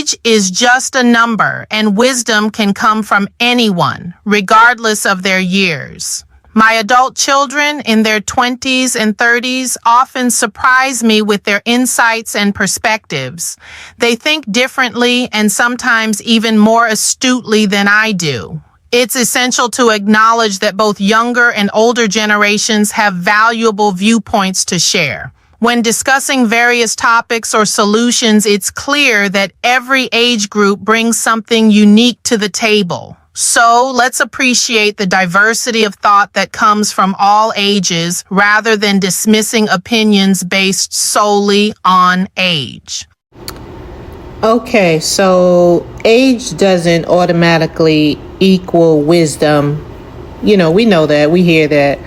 Age is just a number, and wisdom can come from anyone, regardless of their years. My adult children in their 20s and 30s often surprise me with their insights and perspectives. They think differently and sometimes even more astutely than I do. It's essential to acknowledge that both younger and older generations have valuable viewpoints to share. When discussing various topics or solutions, it's clear that every age group brings something unique to the table. So let's appreciate the diversity of thought that comes from all ages rather than dismissing opinions based solely on age. Okay, so age doesn't automatically equal wisdom. We know that, we hear that.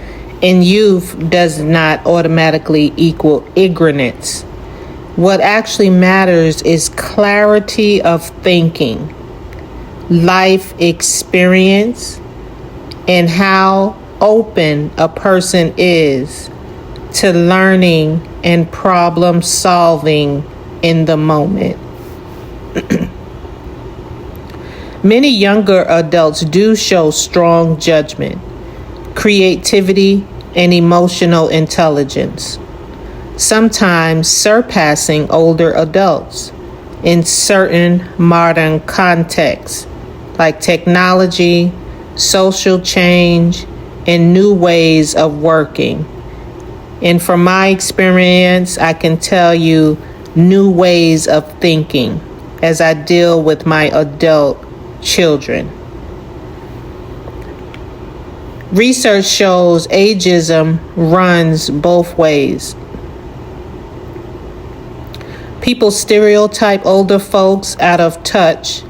And youth does not automatically equal ignorance. What actually matters is clarity of thinking, life experience, and how open a person is to learning and problem solving in the moment. Many younger adults do show strong judgment, creativity, and emotional intelligence, sometimes surpassing older adults in certain modern contexts like technology, social change, and new ways of working. And from my experience, I can tell you new ways of thinking as I deal with my adult children. Research shows ageism runs both ways. People stereotype older folks out of touch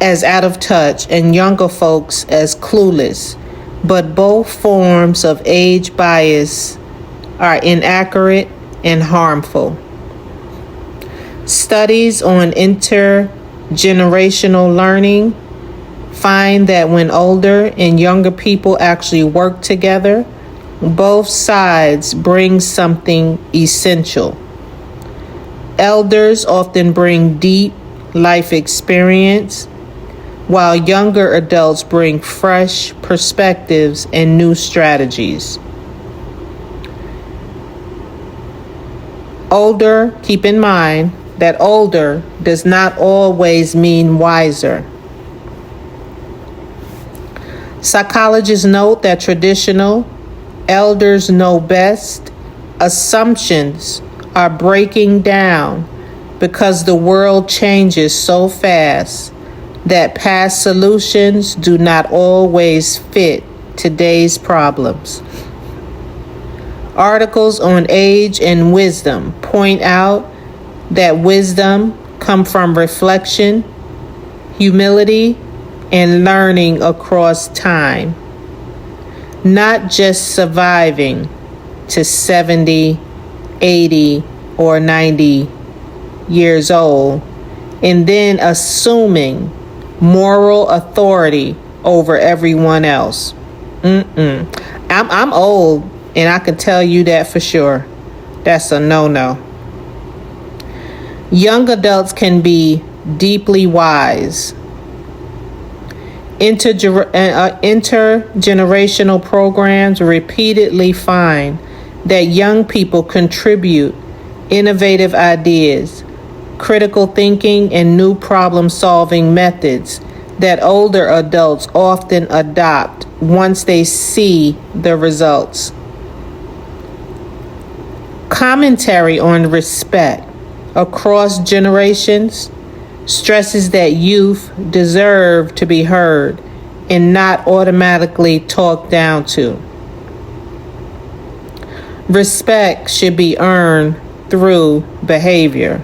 and younger folks as clueless, but both forms of age bias are inaccurate and harmful. Studies on intergenerational learning find that when older and younger people actually work together, both sides bring something essential. Elders often bring deep life experience, while younger adults bring fresh perspectives and new strategies. Keep in mind that older does not always mean wiser. Psychologists note that traditional elders know best assumptions are breaking down because the world changes so fast that past solutions do not always fit today's problems. Articles on age and wisdom point out that wisdom comes from reflection, humility, and learning across time, not just surviving to 70, 80, or 90 years old, and then assuming moral authority over everyone else. I'm old, and I can tell you that for sure. That's a no-no. Young adults can be deeply wise. Intergenerational programs repeatedly find that young people contribute innovative ideas, critical thinking, and new problem-solving methods that older adults often adopt once they see the results. Commentary on respect across generations stresses that youth deserve to be heard and not automatically talked down to. Respect should be earned through behavior,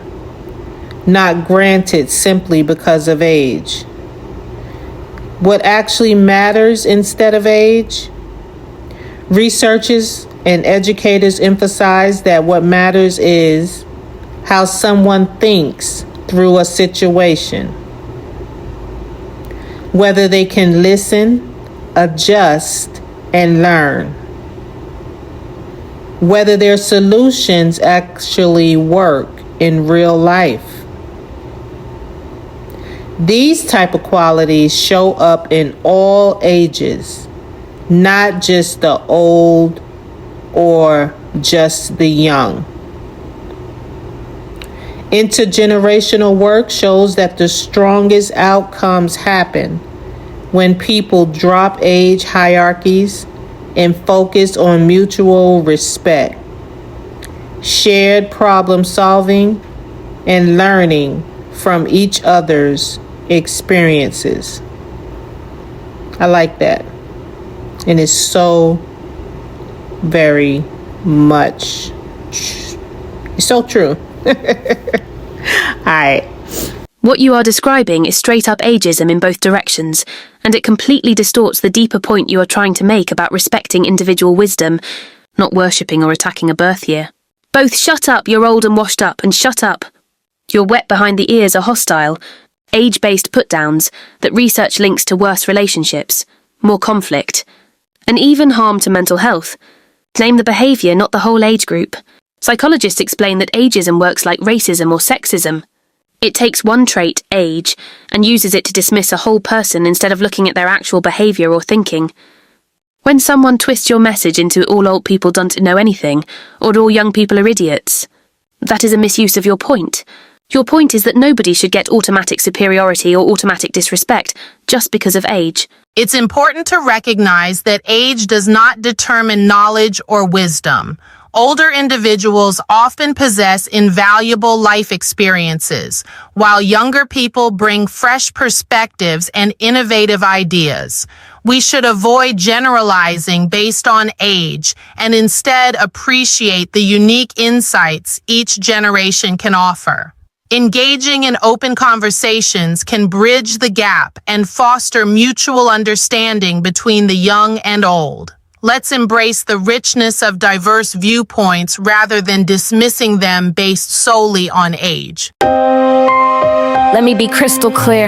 not granted simply because of age. What actually matters instead of age? Researchers and educators emphasize that what matters is how someone thinks through a situation, whether they can listen, adjust, and learn, whether their solutions actually work in real life. These type of qualities show up in all ages, not just the old or just the young. Intergenerational work shows that the strongest outcomes happen when people drop age hierarchies and focus on mutual respect, shared problem solving, and learning from each other's experiences. I like that. And it's so very much, it's so true. All right. What you are describing is straight-up ageism in both directions, and it completely distorts the deeper point you are trying to make about respecting individual wisdom, not worshipping or attacking a birth year. Both shut up, you're old and washed up, and shut up, you're wet behind the ears are hostile, age-based put-downs that research links to worse relationships, more conflict, and even harm to mental health. Name the behaviour, not the whole age group. Psychologists explain that ageism works like racism or sexism. It takes one trait, age, and uses it to dismiss a whole person instead of looking at their actual behaviour or thinking. When someone twists your message into all old people don't know anything, or all young people are idiots, that is a misuse of your point. Your point is that nobody should get automatic superiority or automatic disrespect just because of age. It's important to recognize that age does not determine knowledge or wisdom. Older individuals often possess invaluable life experiences, while younger people bring fresh perspectives and innovative ideas. We should avoid generalizing based on age and instead appreciate the unique insights each generation can offer. Engaging in open conversations can bridge the gap and foster mutual understanding between the young and old. Let's embrace the richness of diverse viewpoints rather than dismissing them based solely on age. Let me be crystal clear.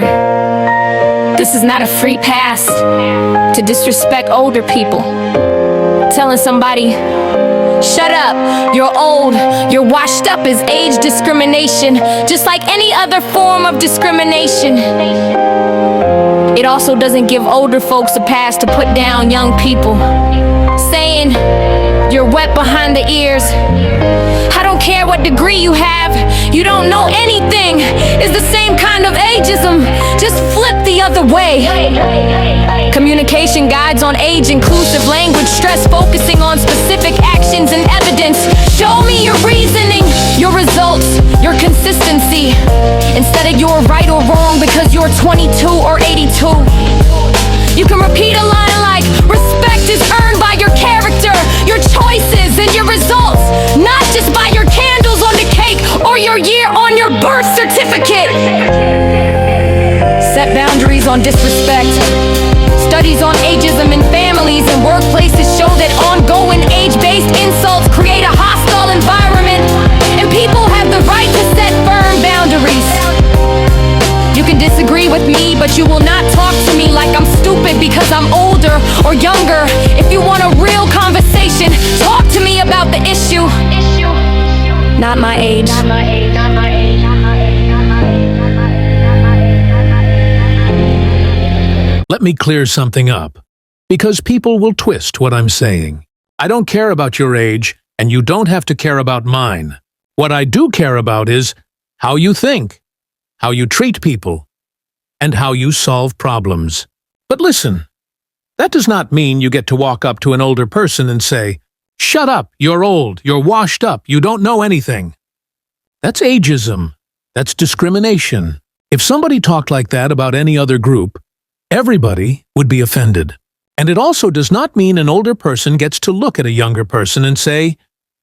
This is not a free pass to disrespect older people. Telling somebody, shut up, you're old, you're washed up is age discrimination, just like any other form of discrimination. It also doesn't give older folks a pass to put down young people. Saying, you're wet behind the ears. I don't care what degree you have, you don't know anything. It's the same kind of ageism, just flip the other way. Communication guides on age-inclusive language, stress focusing on specific actions and evidence. Show me your reasoning, your results, your consistency, instead of you're right or wrong because you're 22 or 82. You can repeat a line like, respect is earned by your character, your choices, and your results, not just by your candles on the cake or your year on your birth certificate. Set boundaries on disrespect. Studies on ageism in families and workplaces show that ongoing age-based insults create a hostile environment, and people have the right to set firm boundaries. You can disagree with me, but you will not talk to me like I'm stupid because I'm older or younger. If you want a real conversation, talk to me about the issue, not my age. Let me clear something up, because people will twist what I'm saying. I don't care about your age, and you don't have to care about mine. What I do care about is how you think, how you treat people, and how you solve problems. But listen, that does not mean you get to walk up to an older person and say, "Shut up, you're old, you're washed up, you don't know anything." That's ageism. That's discrimination. If somebody talked like that about any other group, everybody would be offended. And it also does not mean an older person gets to look at a younger person and say,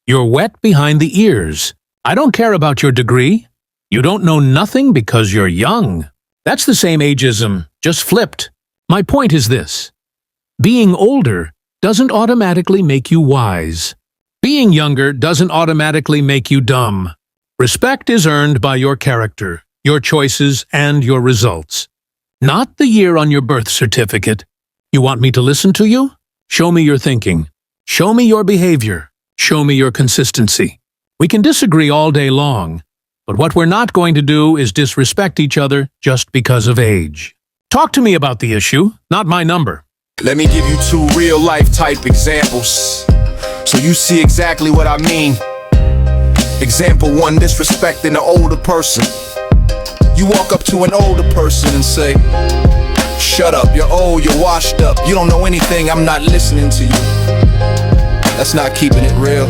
"You're wet behind the ears. I don't care about your degree. You don't know nothing because you're young." That's the same ageism, just flipped. My point is this. Being older doesn't automatically make you wise. Being younger doesn't automatically make you dumb. Respect is earned by your character, your choices, and your results. Not the year on your birth certificate. You want me to listen to you? Show me your thinking. Show me your behavior. Show me your consistency. We can disagree all day long, But what we're not going to do is disrespect each other just because of age. Talk to me about the issue, not my number. Let me give you 2 real-life type examples, so you see exactly what I mean. Example 1, disrespecting an older person. You walk up to an older person and say, "Shut up, you're old, you're washed up. You don't know anything, I'm not listening to you." That's not keeping it real.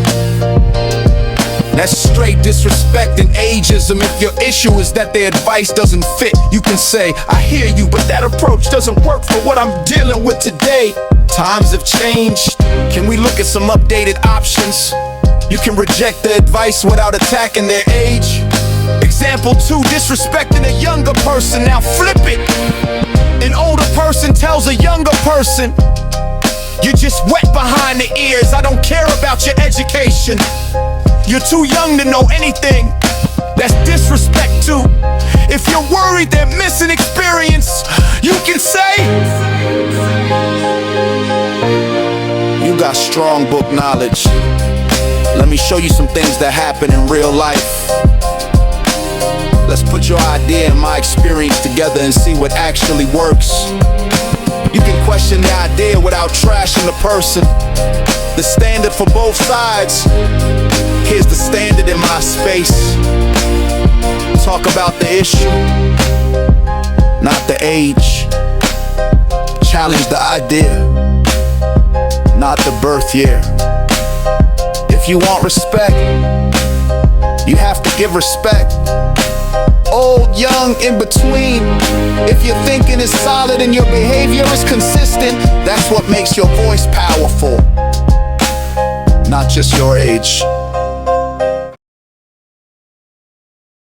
That's straight disrespecting ageism. If your issue is that their advice doesn't fit, you can say, "I hear you, but that approach doesn't work for what I'm dealing with today. Times have changed. Can we look at some updated options?" You can reject the advice without attacking their age. Example 2, disrespecting a younger person. Now flip it. An older person tells a younger person, "You're just wet behind the ears. I don't care about your education. You're too young to know anything." That's disrespect too. If you're worried they're missing experience, you can say, "You got strong book knowledge. Let me show you some things that happen in real life. Let's put your idea and my experience together and see what actually works." You can question the idea without trashing the person. The standard for both sides. Here's the standard in my space. Talk about the issue, not the age. Challenge the idea, not the birth year. If you want respect, you have to give respect. Old, young, in between. If your thinking is solid and your behavior is consistent, that's what makes your voice powerful, not just your age.